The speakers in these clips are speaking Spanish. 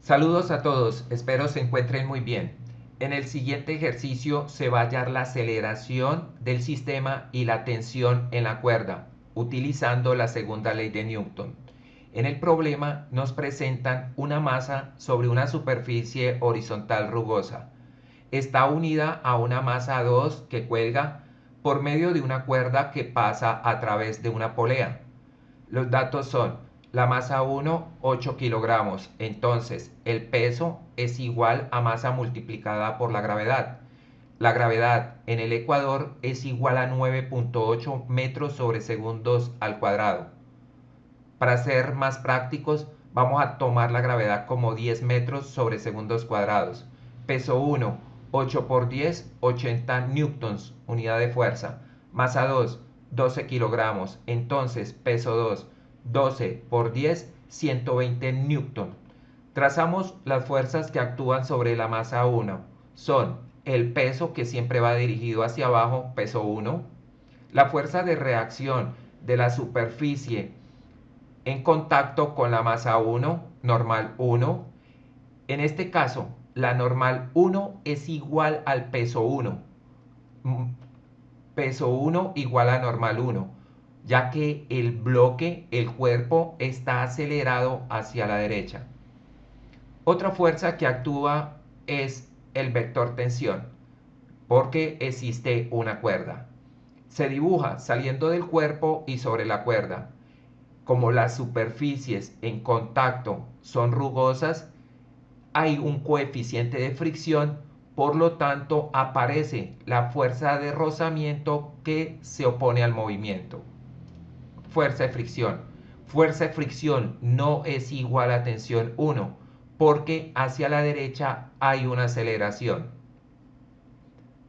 Saludos a todos, espero se encuentren muy bien. En el siguiente ejercicio se va a hallar la aceleración del sistema y la tensión en la cuerda, utilizando la segunda ley de Newton. En el problema nos presentan una masa sobre una superficie horizontal rugosa. Está unida a una masa 2 que cuelga por medio de una cuerda que pasa a través de una polea. Los datos son: la masa 1, 8 kilogramos. Entonces, el peso es igual a masa multiplicada por la gravedad. La gravedad en el ecuador es igual a 9.8 metros sobre segundos al cuadrado. Para ser más prácticos, vamos a tomar la gravedad como 10 metros sobre segundos cuadrados. Peso 1, 8 por 10, 80 newtons, unidad de fuerza. Masa 2, 12 kilogramos. Entonces, peso 2, 12 por 10, 120 newton. Trazamos las fuerzas que actúan sobre la masa 1. Son el peso, que siempre va dirigido hacia abajo, peso 1. La fuerza de reacción de la superficie en contacto con la masa 1, normal 1. En este caso, la normal 1 es igual al peso 1. Peso 1 igual a normal 1, ya que el bloque, el cuerpo, está acelerado hacia la derecha. Otra fuerza que actúa es el vector tensión, porque existe una cuerda. Se dibuja saliendo del cuerpo y sobre la cuerda. Como las superficies en contacto son rugosas, hay un coeficiente de fricción, por lo tanto aparece la fuerza de rozamiento que se opone al movimiento. Fuerza de fricción. Fuerza de fricción no es igual a tensión 1, porque hacia la derecha hay una aceleración.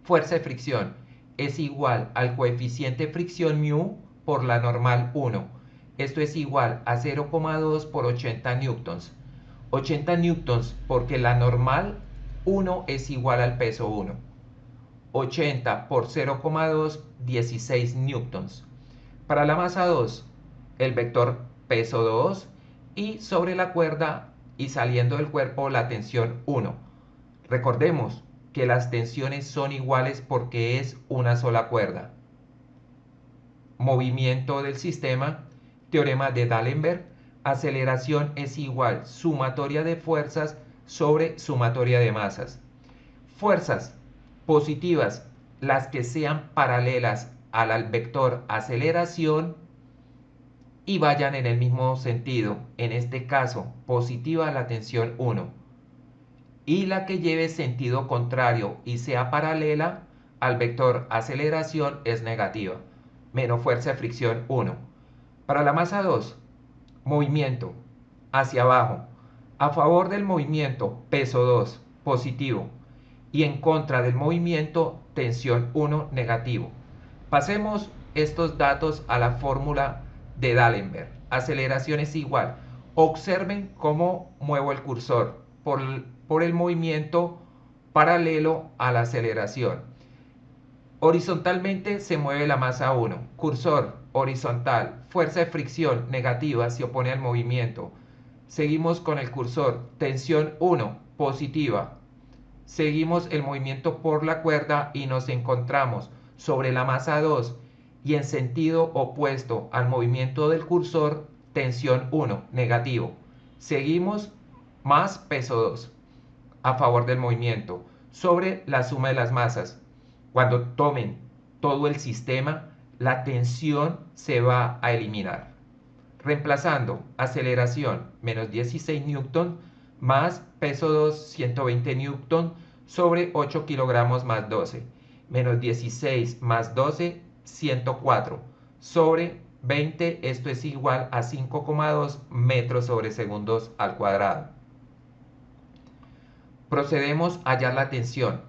Fuerza de fricción es igual al coeficiente de fricción μ por la normal 1. Esto es igual a 0,2 por 80 newtons. 80 newtons porque la normal 1 es igual al peso 1. 80 por 0,2, 16 newtons. Para la masa 2, el vector peso 2 y sobre la cuerda y saliendo del cuerpo la tensión 1. Recordemos que las tensiones son iguales porque es una sola cuerda. Movimiento del sistema. Teorema de D'Alembert: aceleración es igual sumatoria de fuerzas sobre sumatoria de masas. Fuerzas positivas, las que sean paralelas al vector aceleración y vayan en el mismo sentido. En este caso, positiva la tensión 1. Y la que lleve sentido contrario y sea paralela al vector aceleración es negativa. Menos fuerza de fricción 1. Para la masa 2, movimiento hacia abajo. A favor del movimiento, peso 2, positivo. Y en contra del movimiento, tensión 1, negativo. Pasemos estos datos a la fórmula de D'Alembert. Aceleración es igual. Observen cómo muevo el cursor por el movimiento paralelo a la aceleración. Horizontalmente se mueve la masa 1. Cursor horizontal. Fuerza de fricción negativa, se opone al movimiento. Seguimos con el cursor. Tensión 1, positiva. Seguimos el movimiento por la cuerda y nos encontramos sobre la masa 2 y en sentido opuesto al movimiento del cursor, tensión 1, negativo. Seguimos más peso 2 a favor del movimiento sobre la suma de las masas. Cuando tomen todo el sistema, la tensión se va a eliminar. Reemplazando aceleración menos 16 newton más peso 2, 120 newton sobre 8 kilogramos más 12. Menos 16 más 12, 104 sobre 20. Esto es igual a 5,2 metros sobre segundos al cuadrado. Procedemos a hallar la tensión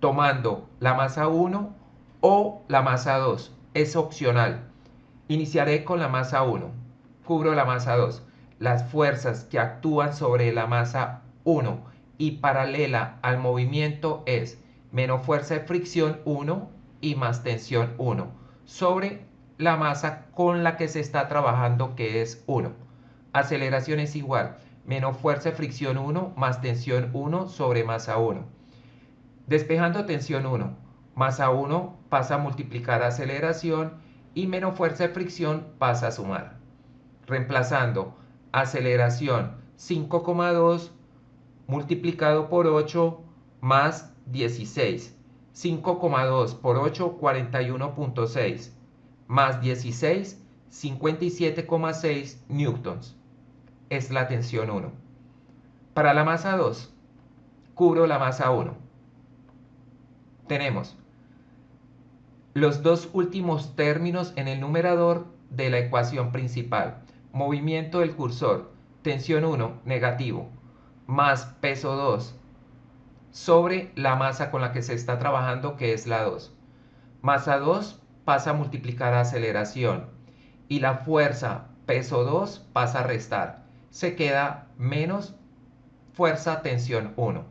tomando la masa 1 o la masa 2. Es opcional. Iniciaré con la masa 1. Cubro la masa 2. Las fuerzas que actúan sobre la masa 1 y paralela al movimiento es menos fuerza de fricción 1 y más tensión 1 sobre la masa con la que se está trabajando, que es 1. Aceleración es igual menos fuerza de fricción 1 más tensión 1 sobre masa 1. Despejando tensión 1, masa 1 pasa a multiplicar aceleración y menos fuerza de fricción pasa a sumar. Reemplazando aceleración 5,2 multiplicado por 8 más 16. 5,2 por 8, 41,6 más 16, 57,6 newtons. Es la tensión 1. Para la masa 2, cubro la masa 1. Tenemos los dos últimos términos en el numerador de la ecuación principal. Movimiento del cursor, tensión 1, negativo, más peso 2 sobre la masa con la que se está trabajando, que es la 2. Masa 2 pasa a multiplicar aceleración y la fuerza peso 2 pasa a restar. Se queda menos fuerza tensión 1.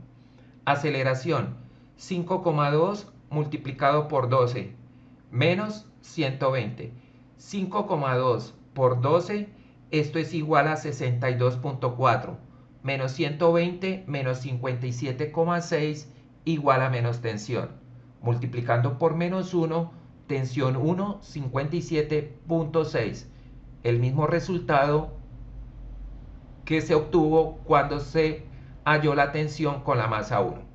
Aceleración 5,2 multiplicado por 12 menos 120. 5,2 por 12, esto es igual a 62,4. Menos 120 menos 57,6 igual a menos tensión. Multiplicando por menos 1, tensión 1, 57,6. El mismo resultado que se obtuvo cuando se halló la tensión con la masa 1.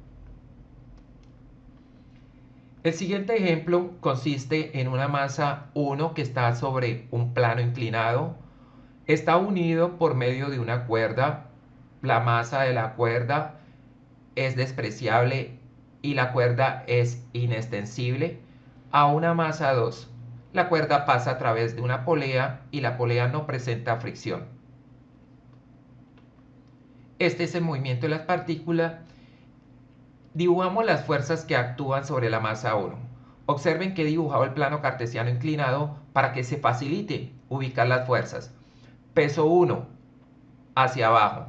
El siguiente ejemplo consiste en una masa 1 que está sobre un plano inclinado. Está unido por medio de una cuerda. La masa de la cuerda es despreciable y la cuerda es inextensible a una masa 2. La cuerda pasa a través de una polea y la polea no presenta fricción. Este es el movimiento de las partículas. Dibujamos las fuerzas que actúan sobre la masa 1. Observen que he dibujado el plano cartesiano inclinado para que se facilite ubicar las fuerzas. Peso 1 hacia abajo.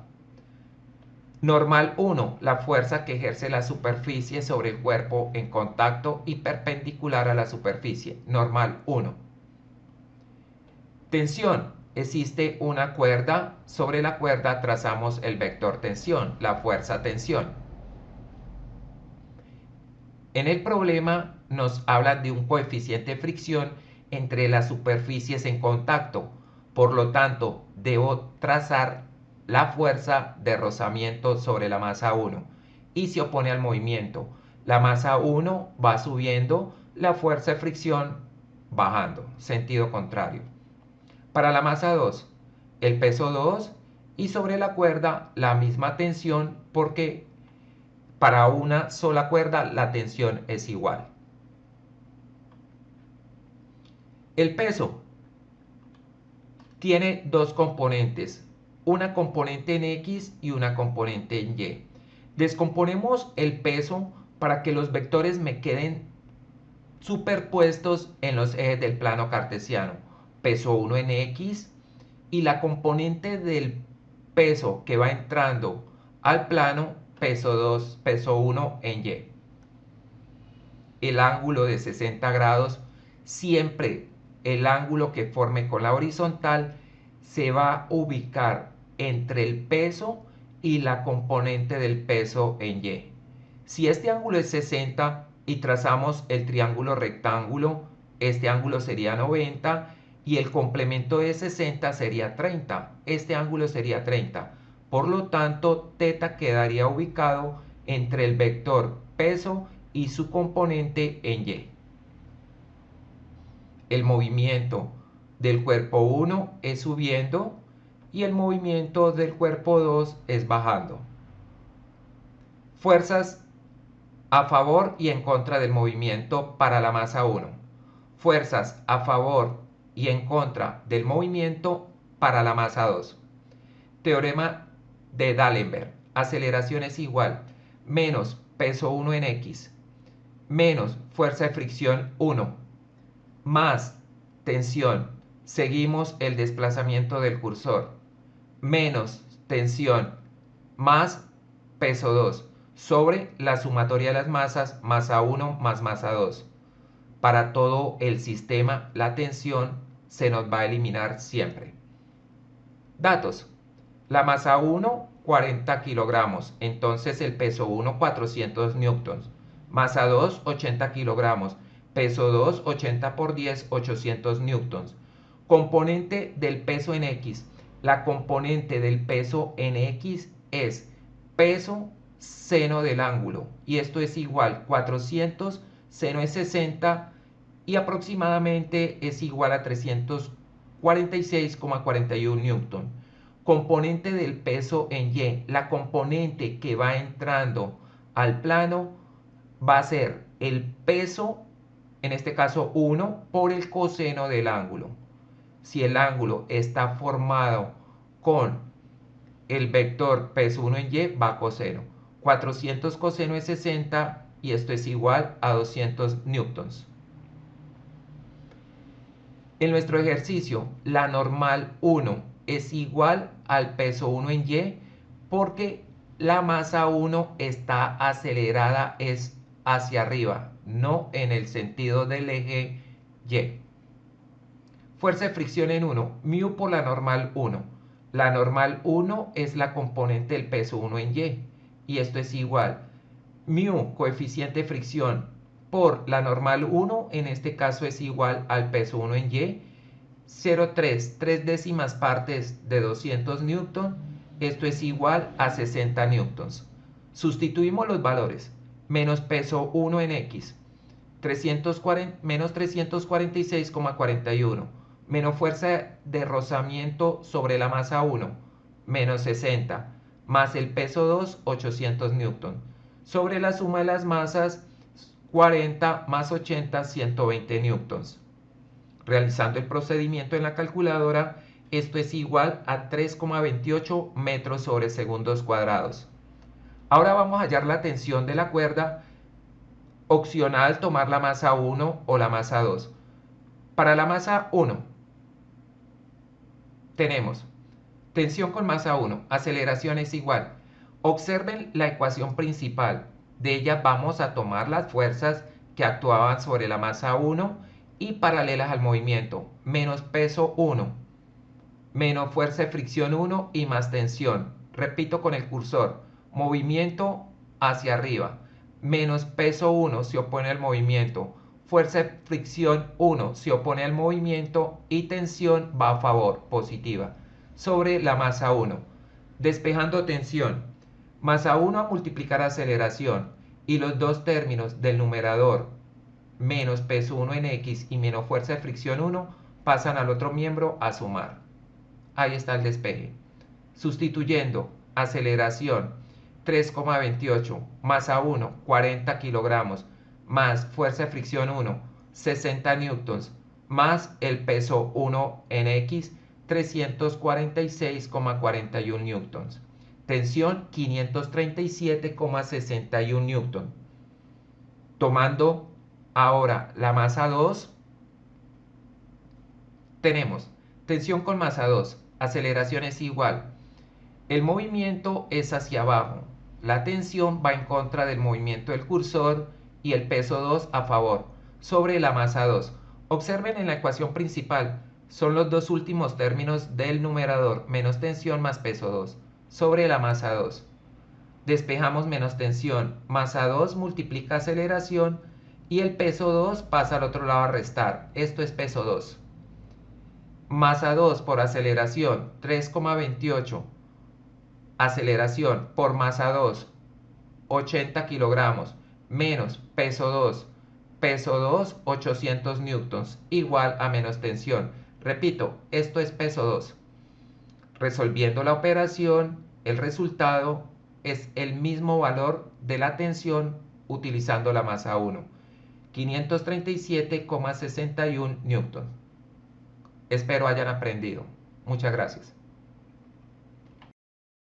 Normal 1, la fuerza que ejerce la superficie sobre el cuerpo en contacto y perpendicular a la superficie. Normal 1. Tensión. Existe una cuerda. Sobre la cuerda trazamos el vector tensión, la fuerza tensión. En el problema nos hablan de un coeficiente de fricción entre las superficies en contacto. Por lo tanto, debo trazar la fuerza de rozamiento sobre la masa 1 y se opone al movimiento. La masa 1 va subiendo, la fuerza de fricción bajando, sentido contrario. Para la masa 2, el peso 2 y sobre la cuerda la misma tensión, porque para una sola cuerda la tensión es igual. El peso tiene dos componentes, una componente en X y una componente en Y. Descomponemos el peso para que los vectores me queden superpuestos en los ejes del plano cartesiano. Peso 1 en X y la componente del peso que va entrando al plano, peso 2, peso 1 en Y. El ángulo de 60 grados, siempre el ángulo que forme con la horizontal se va a ubicar entre el peso y la componente del peso en Y. Si este ángulo es 60 y trazamos el triángulo rectángulo, este ángulo sería 90 y el complemento de 60 sería 30. Este ángulo sería 30. Por lo tanto, θ quedaría ubicado entre el vector peso y su componente en Y. El movimiento del cuerpo 1 es subiendo y el movimiento del cuerpo 2 es bajando. Fuerzas a favor y en contra del movimiento para la masa 1. Fuerzas a favor y en contra del movimiento para la masa 2. Teorema de D'Alembert. Aceleración es igual menos peso 1 en X menos fuerza de fricción 1 más tensión. Seguimos el desplazamiento del cursor. Menos tensión más peso 2 sobre la sumatoria de las masas, masa 1 más masa 2. Para todo el sistema, la tensión se nos va a eliminar siempre. Datos. La masa 1, 40 kilogramos. Entonces el peso 1, 400 newtons. Masa 2, 80 kilogramos. Peso 2, 80 por 10, 800 newtons. Componente del peso en X. La componente del peso en X es peso seno del ángulo. Y esto es igual 400, seno es 60 y aproximadamente es igual a 346,41 newton. Componente del peso en Y. La componente que va entrando al plano va a ser el peso, en este caso 1, por el coseno del ángulo. Si el ángulo está formado con el vector peso 1 en Y, va a coseno. 400 coseno es 60 y esto es igual a 200 newtons. En nuestro ejercicio, la normal 1 es igual al peso 1 en Y porque la masa 1 está acelerada es hacia arriba, no en el sentido del eje Y. Fuerza de fricción en 1, μ por la normal 1. La normal 1 es la componente del peso 1 en Y y esto es igual μ, coeficiente de fricción, por la normal 1, en este caso es igual al peso 1 en Y, 0,3, 3 décimas partes de 200 newton, esto es igual a 60 newtons. Sustituimos los valores, menos peso 1 en X, menos 346,41, menos fuerza de rozamiento sobre la masa 1, menos 60, más el peso 2, 800 newton, sobre la suma de las masas, 40 más 80, 120 newtons. Realizando el procedimiento en la calculadora, esto es igual a 3,28 metros sobre segundos cuadrados. Ahora vamos a hallar la tensión de la cuerda, opcional tomar la masa 1 o la masa 2. Para la masa 1, tenemos tensión con masa 1, aceleración es igual. Observen la ecuación principal. De ella vamos a tomar las fuerzas que actuaban sobre la masa 1 y paralelas al movimiento. Menos peso 1, menos fuerza de fricción 1 y más tensión. Repito con el cursor. Movimiento hacia arriba. Menos peso 1 se opone al movimiento. Fuerza de fricción 1 se opone al movimiento y tensión va a favor, positiva, sobre la masa 1. Despejando tensión. Masa 1 a multiplicar aceleración y los dos términos del numerador, menos peso 1 en X y menos fuerza de fricción 1, pasan al otro miembro a sumar. Ahí está el despeje. Sustituyendo aceleración 3,28, masa 1, 40 kilogramos, más fuerza de fricción 1, 60 newtons, más el peso 1 en X, 346,41 newtons. Tensión 537,61 newton. Tomando ahora la masa 2, tenemos tensión con masa 2, aceleración es igual. El movimiento es hacia abajo, la tensión va en contra del movimiento del cursor y el peso 2 a favor, sobre la masa 2. Observen en la ecuación principal, son los dos últimos términos del numerador, menos tensión más peso 2. Sobre la masa 2. Despejamos menos tensión, masa 2 multiplica aceleración y el peso 2 pasa al otro lado a restar, esto es peso 2. Masa 2 por aceleración, 3,28. Aceleración por masa 2, 80 kilogramos, menos peso 2, 800 newtons, igual a menos tensión. Repito, esto es peso 2. Resolviendo la operación, el resultado es el mismo valor de la tensión utilizando la masa 1, 537,61 newton. Espero hayan aprendido. Muchas gracias.